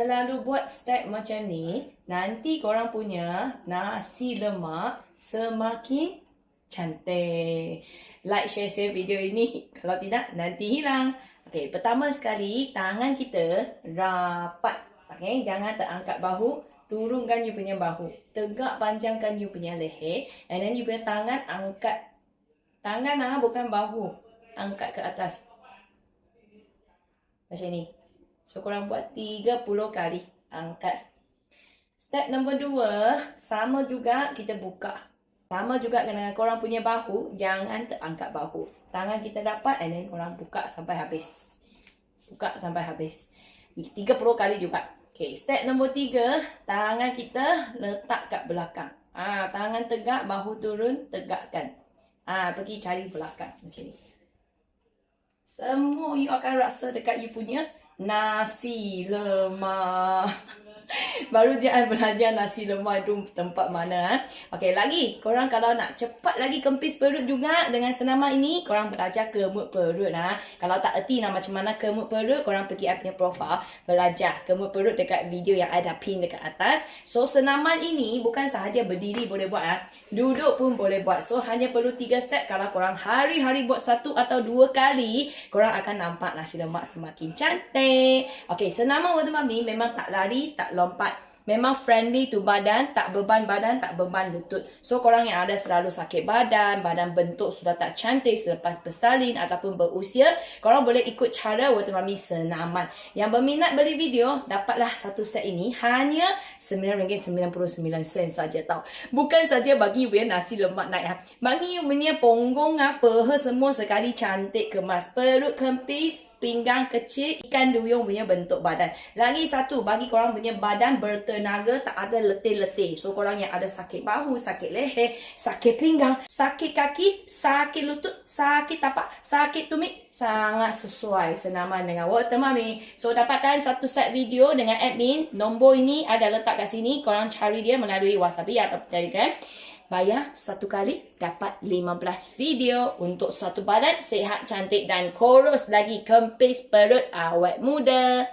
selalu buat step macam ni, nanti korang punya nasi lemak semakin cantik. Like, share video ini. Kalau tidak, nanti hilang. Okey, pertama sekali, tangan kita rapat. Okey, jangan terangkat bahu. Turunkan you punya bahu. Tegak panjangkan you punya leher. And then you punya tangan angkat. Tangan bukan bahu. Angkat ke atas. Macam ni. So, korang buat 30 kali. Angkat. Step nombor 2, sama juga kita buka. Sama juga dengan korang punya bahu, jangan terangkat bahu. Tangan kita dapat and then korang buka sampai habis. Buka sampai habis. 30 kali juga. Okay, step nombor 3, tangan kita letak kat belakang. Tangan tegak, bahu turun, tegakkan. Pergi cari belakang macam ni. Semua you akan rasa dekat you punya nasi lemak. Baru jangan belajar nasi lemak tu tempat mana. Okey, lagi korang kalau nak cepat lagi kempis perut juga dengan senaman ini, korang belajar kemut perut. Kalau tak erti macam mana kemut perut, korang pergi I punya profile, belajar kemut perut dekat video yang I dah pin dekat atas. So, senaman ini bukan sahaja berdiri boleh buat, duduk pun boleh buat. So, hanya perlu 3 step. Kalau korang hari-hari buat 1 atau 2 kali, korang akan nampak nasi lemak semakin cantik. Okey, senaman Water Mummy memang tak lari, tak lompat. Memang friendly to badan, tak beban badan, tak beban lutut. So, korang yang ada selalu sakit badan, badan bentuk sudah tak cantik selepas bersalin ataupun berusia, korang boleh ikut cara Water Mummy senaman. Yang berminat beli video, dapatlah satu set ini hanya RM9.99 saja tau. Bukan saja bagi you nasi lemak naik. Bagi you punya punggung, peha semua sekali cantik kemas. Perut kempis, pinggang kecil, ikan duyung punya bentuk badan. Lagi satu, bagi korang punya badan bertenaga, tak ada letih-letih. So, korang yang ada sakit bahu, sakit leher, sakit pinggang, sakit kaki, sakit lutut, sakit tapak, sakit tumit, sangat sesuai senaman dengan Water Mummy. So, dapatkan satu set video dengan admin. Nombor ini ada letak kat sini. Korang cari dia melalui WhatsApp atau Telegram. Bayar 1 kali, dapat 15 video untuk satu badan sihat, cantik dan kurus lagi kempis perut awet muda.